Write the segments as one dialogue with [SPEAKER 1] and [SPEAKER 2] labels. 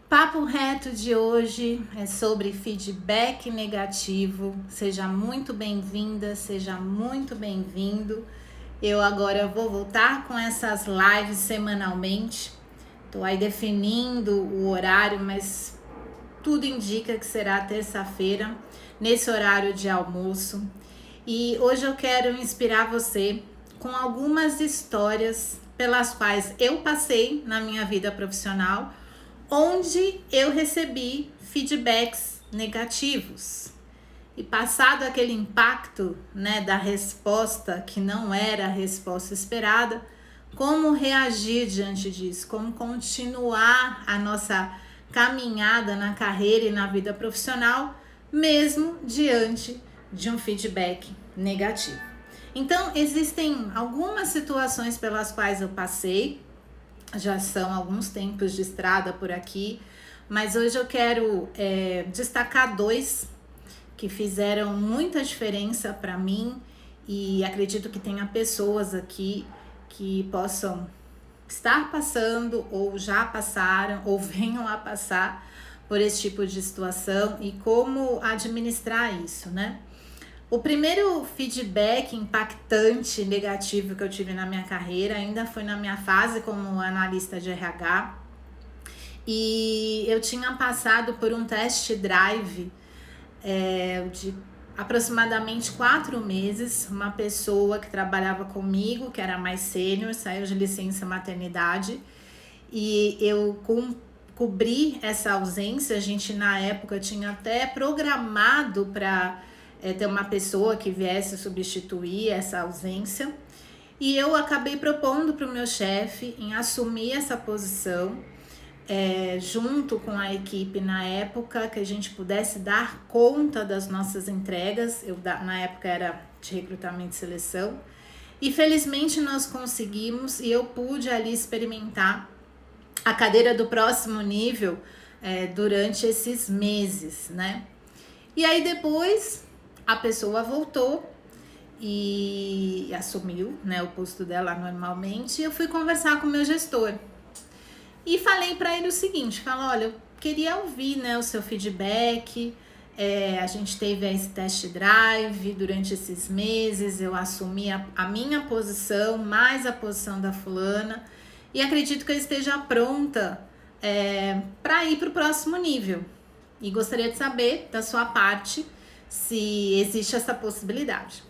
[SPEAKER 1] Papo reto de hoje é sobre feedback negativo. Seja muito bem-vinda, seja muito bem-vindo. Eu agora vou voltar com essas lives semanalmente. Tô aí definindo o horário, mas tudo indica que será terça-feira, nesse horário de almoço. E hoje eu quero inspirar você com algumas histórias pelas quais eu passei na minha vida profissional, onde eu recebi feedbacks negativos. E passado aquele impacto, né, da resposta que não era a resposta esperada, como reagir diante disso, como continuar a nossa caminhada na carreira e na vida profissional, mesmo diante de um feedback negativo. Então, existem algumas situações pelas quais eu passei, já são alguns tempos de estrada por aqui, mas hoje eu quero destacar dois que fizeram muita diferença para mim e acredito que tenha pessoas aqui que possam estar passando ou já passaram ou venham a passar por esse tipo de situação e como administrar isso, né? O primeiro feedback impactante negativo que eu tive na minha carreira ainda foi na minha fase como analista de RH, e eu tinha passado por um test drive de aproximadamente 4 meses. Uma pessoa que trabalhava comigo, que era mais sênior, saiu de licença maternidade e eu cobri essa ausência. A gente na época tinha até programado para ter uma pessoa que viesse substituir essa ausência, e eu acabei propondo para o meu chefe em assumir essa posição junto com a equipe na época, que a gente pudesse dar conta das nossas entregas. Eu na época era de recrutamento e seleção, e felizmente nós conseguimos, e eu pude ali experimentar a cadeira do próximo nível durante esses meses, né? E aí depois a pessoa voltou e assumiu, né, o posto dela normalmente. Eu fui conversar com o meu gestor e falei para ele o seguinte: olha, eu queria ouvir, né, o seu feedback. A gente teve esse test drive durante esses meses, eu assumi a minha posição mais a posição da fulana, e acredito que eu esteja pronta para ir para o próximo nível, e gostaria de saber da sua parte se existe essa possibilidade.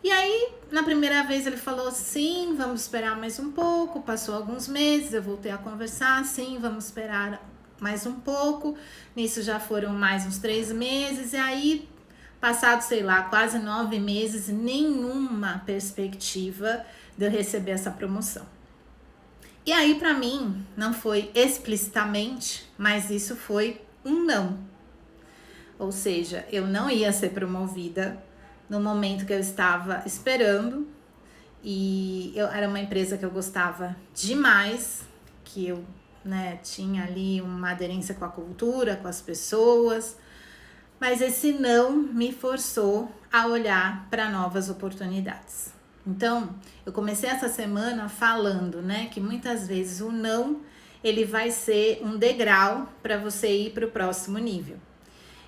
[SPEAKER 1] E aí, na primeira vez ele falou: sim, vamos esperar mais um pouco. Passou alguns meses, eu voltei a conversar: sim, vamos esperar mais um pouco. Nisso já foram mais uns 3 meses, e aí, passado, sei lá, quase 9 meses, nenhuma perspectiva de eu receber essa promoção. E aí, para mim, não foi explicitamente, mas isso foi um não. Ou seja, eu não ia ser promovida no momento que eu estava esperando, e era uma empresa que eu gostava demais, que eu, né, tinha ali uma aderência com a cultura, com as pessoas, mas esse não me forçou a olhar para novas oportunidades. Então, eu comecei essa semana falando, né, que muitas vezes o não, ele vai ser um degrau para você ir para o próximo nível.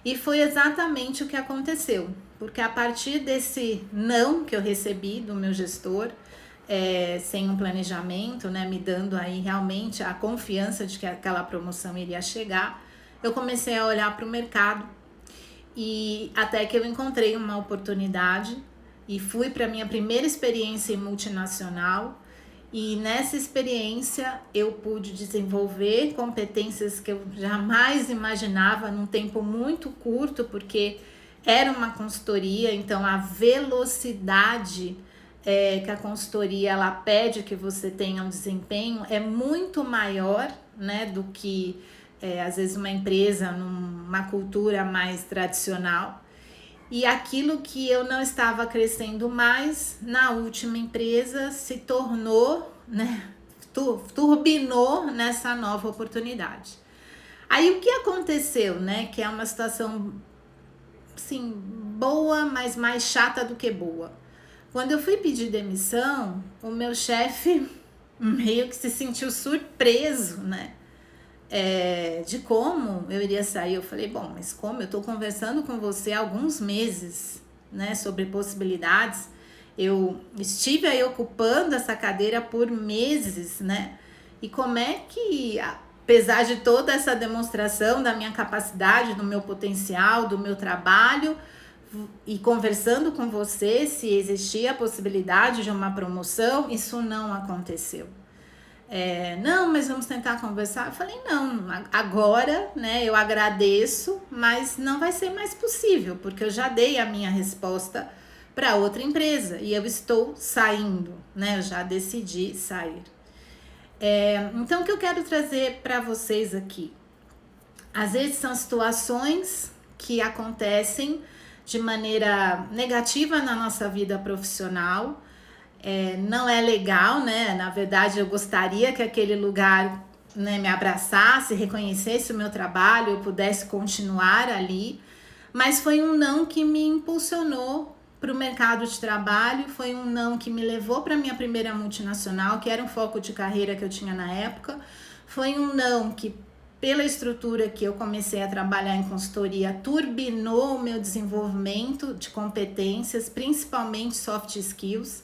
[SPEAKER 1] E foi exatamente o que aconteceu, porque a partir desse não que eu recebi do meu gestor, sem um planejamento, né, me dando aí realmente a confiança de que aquela promoção iria chegar, eu comecei a olhar para o mercado, e até que eu encontrei uma oportunidade e fui para minha primeira experiência em multinacional. E nessa experiência eu pude desenvolver competências que eu jamais imaginava num tempo muito curto, porque era uma consultoria, então a velocidade que a consultoria ela pede que você tenha um desempenho é muito maior, né, do que às vezes uma empresa numa cultura mais tradicional. E aquilo que eu não estava crescendo mais na última empresa se tornou, né, turbinou nessa nova oportunidade. Aí o que aconteceu, né, que é uma situação, assim, boa, mas mais chata do que boa. Quando eu fui pedir demissão, o meu chefe meio que se sentiu surpreso, né, de como eu iria sair. Eu falei, bom, mas como eu estou conversando com você há alguns meses, né, sobre possibilidades, eu estive aí ocupando essa cadeira por meses, né, e como é que, apesar de toda essa demonstração da minha capacidade, do meu potencial, do meu trabalho, e conversando com você se existia a possibilidade de uma promoção, isso não aconteceu. Não, mas vamos tentar conversar. Eu falei, não, agora, né, eu agradeço, mas não vai ser mais possível, porque eu já dei a minha resposta para outra empresa e eu estou saindo, né, eu já decidi sair. Então, o que eu quero trazer para vocês aqui? Às vezes são situações que acontecem de maneira negativa na nossa vida profissional. Não é legal, né? Na verdade, eu gostaria que aquele lugar, né, me abraçasse, reconhecesse o meu trabalho, eu pudesse continuar ali. Mas foi um não que me impulsionou para o mercado de trabalho, foi um não que me levou para a minha primeira multinacional, que era um foco de carreira que eu tinha na época. Foi um não que, pela estrutura que eu comecei a trabalhar em consultoria, turbinou o meu desenvolvimento de competências, principalmente soft skills.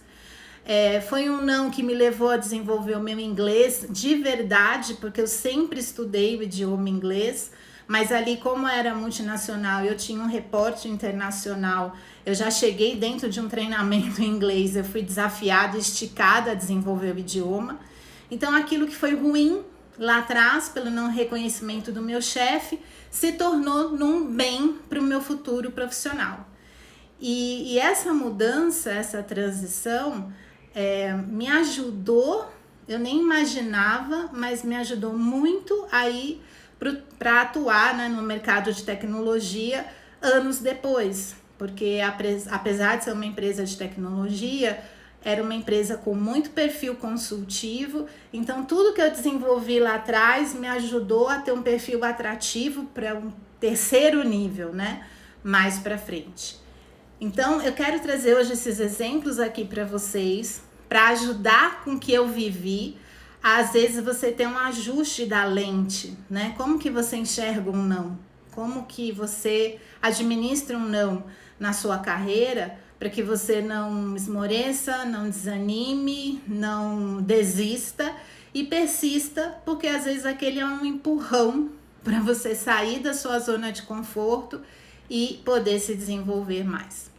[SPEAKER 1] Foi um não que me levou a desenvolver o meu inglês de verdade, porque eu sempre estudei o idioma inglês, mas ali, como era multinacional, eu tinha um reporte internacional, eu já cheguei dentro de um treinamento em inglês, eu fui desafiada, esticada a desenvolver o idioma. Então, aquilo que foi ruim lá atrás, pelo não reconhecimento do meu chefe, se tornou num bem para o meu futuro profissional. E essa mudança, essa transição, me ajudou, eu nem imaginava, mas me ajudou muito aí para atuar, né, no mercado de tecnologia anos depois, porque apesar de ser uma empresa de tecnologia, era uma empresa com muito perfil consultivo, então tudo que eu desenvolvi lá atrás me ajudou a ter um perfil atrativo para um terceiro nível, né, mais para frente. Então, eu quero trazer hoje esses exemplos aqui para vocês, para ajudar com o que eu vivi. Às vezes você tem um ajuste da lente, né? Como que você enxerga um não? Como que você administra um não na sua carreira para que você não esmoreça, não desanime, não desista e persista, porque às vezes aquele é um empurrão para você sair da sua zona de conforto e poder se desenvolver mais.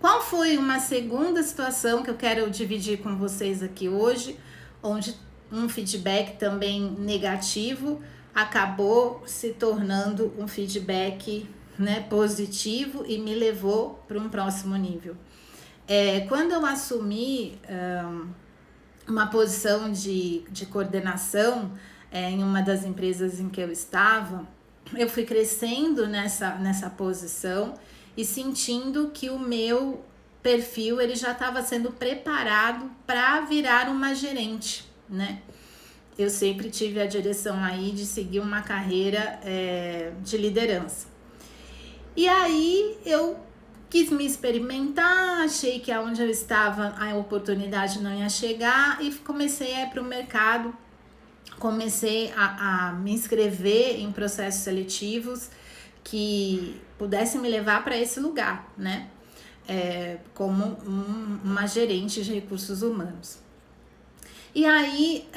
[SPEAKER 1] Qual foi uma segunda situação que eu quero dividir com vocês aqui hoje, onde um feedback também negativo acabou se tornando um feedback, né, positivo e me levou para um próximo nível. Quando eu assumi uma posição de coordenação em uma das empresas em que eu estava, eu fui crescendo nessa posição e sentindo que o meu perfil ele já estava sendo preparado para virar uma gerente, né? Eu sempre tive a direção aí de seguir uma carreira de liderança. E aí eu quis me experimentar, achei que aonde eu estava a oportunidade não ia chegar e comecei a ir para o mercado, comecei a me inscrever em processos seletivos que pudessem me levar para esse lugar, né? Como uma gerente de recursos humanos. E aí,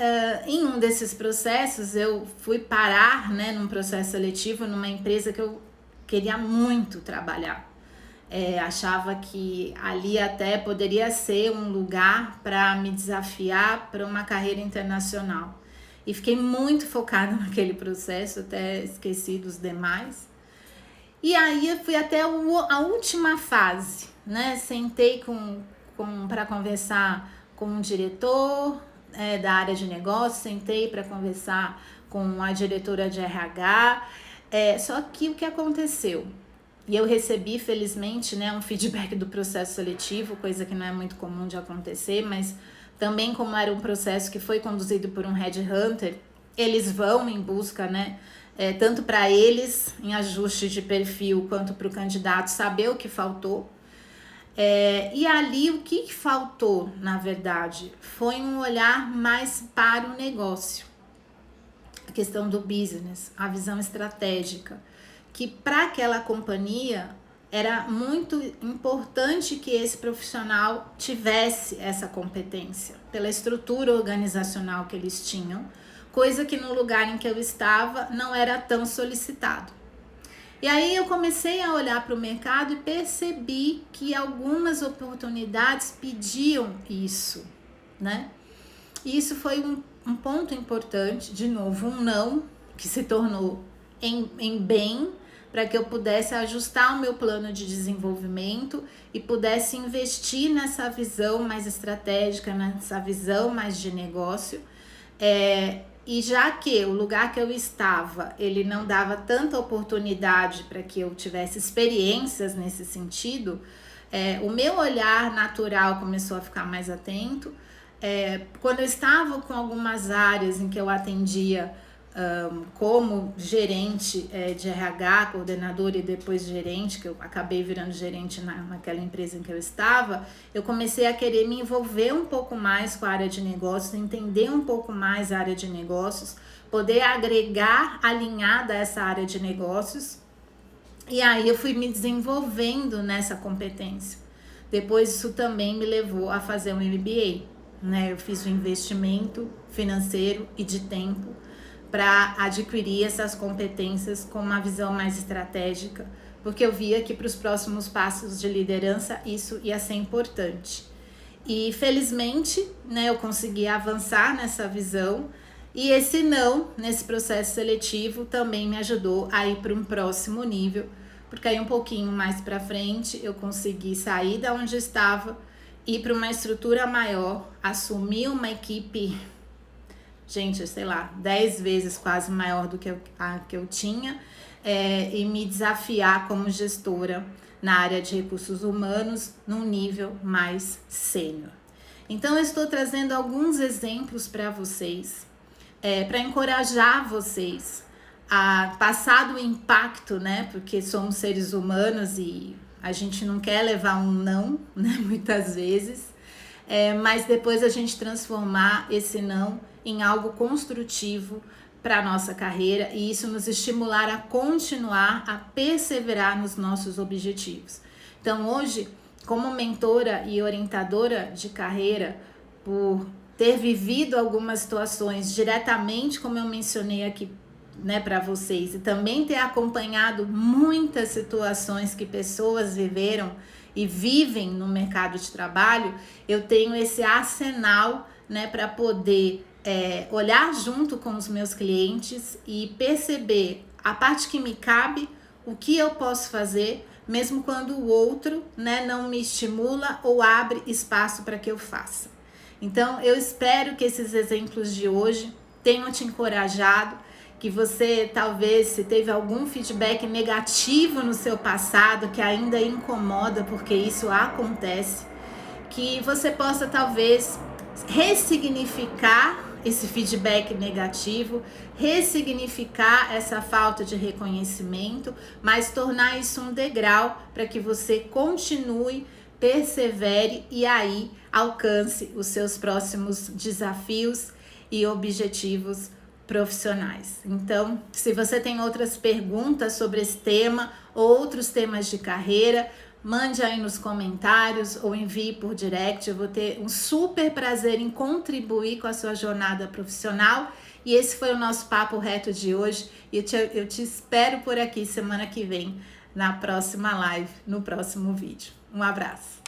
[SPEAKER 1] em um desses processos, eu fui parar, né, num processo seletivo numa empresa que eu queria muito trabalhar. Achava que ali até poderia ser um lugar para me desafiar para uma carreira internacional. E fiquei muito focada naquele processo, até esqueci dos demais. E aí eu fui até a última fase, né? Sentei para conversar com um diretor da área de negócio, sentei para conversar com a diretora de RH. Só que o que aconteceu? E eu recebi, felizmente, né, um feedback do processo seletivo, coisa que não é muito comum de acontecer, mas também como era um processo que foi conduzido por um headhunter, eles vão em busca, né, tanto para eles, em ajuste de perfil, quanto para o candidato saber o que faltou. E ali o que faltou, na verdade, foi um olhar mais para o negócio. a questão do business, a visão estratégica, que para aquela companhia era muito importante que esse profissional tivesse essa competência, pela estrutura organizacional que eles tinham, coisa que no lugar em que eu estava não era tão solicitado. E aí eu comecei a olhar para o mercado e percebi que algumas oportunidades pediam isso, né? E isso foi um ponto importante, de novo, um não, que se tornou em bem, para que eu pudesse ajustar o meu plano de desenvolvimento e pudesse investir nessa visão mais estratégica, nessa visão mais de negócio. E já que o lugar que eu estava, ele não dava tanta oportunidade para que eu tivesse experiências nesse sentido, o meu olhar natural começou a ficar mais atento. Quando eu estava com algumas áreas em que eu atendia como gerente de RH, coordenador e depois gerente, que eu acabei virando gerente naquela empresa em que eu estava, eu comecei a querer me envolver um pouco mais com a área de negócios, entender um pouco mais a área de negócios, poder agregar alinhada a essa área de negócios, e aí eu fui me desenvolvendo nessa competência. Depois isso também me levou a fazer um MBA, né? Eu fiz um investimento financeiro e de tempo para adquirir essas competências com uma visão mais estratégica, porque eu via que para os próximos passos de liderança isso ia ser importante. E felizmente, né, eu consegui avançar nessa visão, e esse não, nesse processo seletivo, também me ajudou a ir para um próximo nível, porque aí um pouquinho mais para frente eu consegui sair da onde eu estava, ir para uma estrutura maior, assumir uma equipe, gente, sei lá, 10 vezes quase maior do que a que eu tinha, e me desafiar como gestora na área de recursos humanos num nível mais sênior. Então, eu estou trazendo alguns exemplos para vocês, para encorajar vocês a passar do impacto, né? Porque somos seres humanos e a gente não quer levar um não, né? Muitas vezes, mas depois a gente transformar esse não em algo construtivo para a nossa carreira e isso nos estimular a continuar, a perseverar nos nossos objetivos. Então hoje, como mentora e orientadora de carreira, por ter vivido algumas situações diretamente, como eu mencionei aqui, né, para vocês, e também ter acompanhado muitas situações que pessoas viveram e vivem no mercado de trabalho, eu tenho esse arsenal, né, para poder olhar junto com os meus clientes e perceber a parte que me cabe, o que eu posso fazer, mesmo quando o outro, né, não me estimula ou abre espaço para que eu faça. Então, eu espero que esses exemplos de hoje tenham te encorajado, que você talvez, se teve algum feedback negativo no seu passado, que ainda incomoda, porque isso acontece, que você possa talvez ressignificar esse feedback negativo, ressignificar essa falta de reconhecimento, mas tornar isso um degrau para que você continue, persevere e aí alcance os seus próximos desafios e objetivos profissionais. Então, se você tem outras perguntas sobre esse tema ou outros temas de carreira, mande aí nos comentários ou envie por direct. Eu vou ter um super prazer em contribuir com a sua jornada profissional. E esse foi o nosso Papo Reto de hoje. E eu te espero por aqui semana que vem, na próxima live, no próximo vídeo. Um abraço.